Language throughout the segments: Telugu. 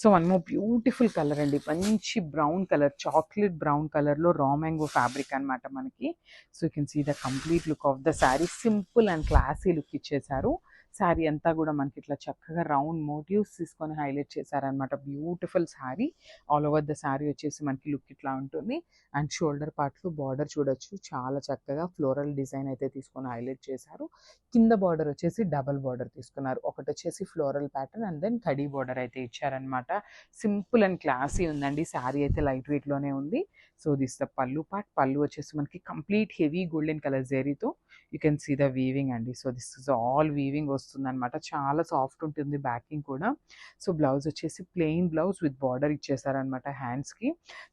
So one more beautiful colour అండి, మంచి బ్రౌన్ కలర్, చాక్లెట్ బ్రౌన్ కలర్లో రా మ్యాంగో ఫ్యాబ్రిక్ అనమాట మనకి. So you can see the complete look of the sari, simple and classy look ఇచ్చేసారు. శారీ అంతా కూడా మనకి ఇట్లా చక్కగా రౌండ్ మోటివ్స్ తీసుకొని హైలైట్ చేశారనమాట. Beautiful sari. All over the sari వచ్చేసి మనకి లుక్ ఇట్లా ఉంటుంది. అండ్ షోల్డర్ పార్ట్లో బార్డర్ చూడొచ్చు, చాలా చక్కగా ఫ్లోరల్ డిజైన్ అయితే తీసుకొని హైలైట్ చేశారు. కింద బార్డర్ వచ్చేసి డబల్ బార్డర్ తీసుకున్నారు, ఒకటి వచ్చేసి ఫ్లోరల్ ప్యాటర్న్ అండ్ దెన్ కడీ బార్డర్ అయితే ఇచ్చారనమాట. సింపుల్ అండ్ క్లాసీ ఉందండి. శారీ అయితే లైట్ వెయిట్లోనే ఉంది. So this the pallu part. Pallu వచ్చేసి మనకి కంప్లీట్ హెవీ గోల్డెన్ కలర్ జెరీతో you can see the weaving అండి. So this is all weaving వస్తుంది అనమాట, చాలా సాఫ్ట్ ఉంటుంది బ్యాకింగ్ కూడా. సో బ్లౌజ్ వచ్చేసి ప్లెయిన్ బ్లౌజ్ విత్ బార్డర్ ఇచ్చేసారనమాట హ్యాండ్స్కి.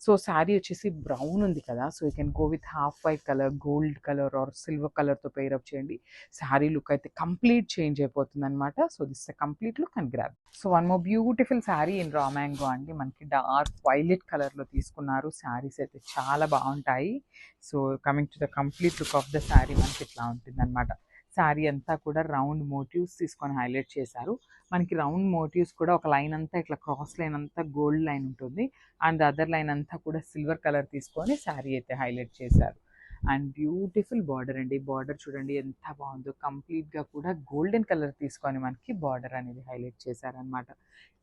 సో శారీ వచ్చేసి బ్రౌన్ ఉంది కదా, so you can go with half white colour, gold colour or silver కలర్తో పేరప్ చేయండి. శారీ లుక్ అయితే కంప్లీట్ చేంజ్ అయిపోతుంది అనమాట. So this complete look and grab. So one more beautiful sari in raw mango అండి, మనకి డార్క్ వైలెట్ కలర్లో తీసుకున్నారు. శారీస్ అయితే చాలా బాగుంటాయి. So coming to the complete look of the sari మనకి ఇట్లా ఉంటుంది అనమాట. శారీ అంతా కూడా రౌండ్ మోటివ్స్ తీసుకొని హైలైట్ చేశారు. మనకి రౌండ్ మోటివ్స్ కూడా ఒక లైన్ అంతా ఇట్లా క్రాస్ లైన్ అంతా గోల్డ్ లైన్ ఉంటుంది, అండ్ అదర్ లైన్ అంతా కూడా సిల్వర్ కలర్ తీసుకొని శారీ అయితే హైలైట్ చేశారు. అండ్ బ్యూటిఫుల్ బార్డర్ అండి, బార్డర్ చూడండి ఎంత బాగుందో, కంప్లీట్గా కూడా గోల్డెన్ కలర్ తీసుకొని మనకి బార్డర్ అనేది హైలైట్ చేశారనమాట.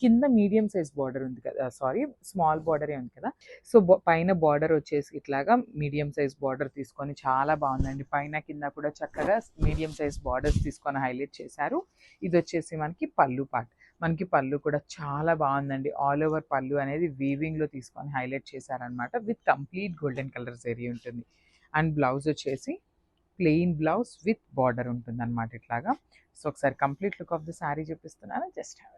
కింద మీడియం సైజ్ బార్డర్ ఉంది కదా, సారీ స్మాల్ బార్డరే ఉంది కదా. సో పైన బార్డర్ వచ్చేసి ఇట్లాగా మీడియం సైజ్ బార్డర్ తీసుకొని చాలా బాగుందండి. పైన కింద కూడా చక్కగా మీడియం సైజ్ బార్డర్స్ తీసుకొని హైలైట్ చేశారు. ఇది వచ్చేసి మనకి పళ్ళు పార్ట్. మనకి పళ్ళు కూడా చాలా బాగుందండి. ఆల్ ఓవర్ పళ్ళు అనేది వీవింగ్లో తీసుకొని హైలైట్ చేశారనమాట, with complete golden colour zari ఉంటుంది. అండ్ బ్లౌజ్ వచ్చేసి ప్లెయిన్ బ్లౌజ్ విత్ బార్డర్ ఉంటుంది అనమాట ఇట్లాగా. సో ఒకసారి complete look of the sari చూపిస్తున్నాను, జస్ట్ హ్యావ్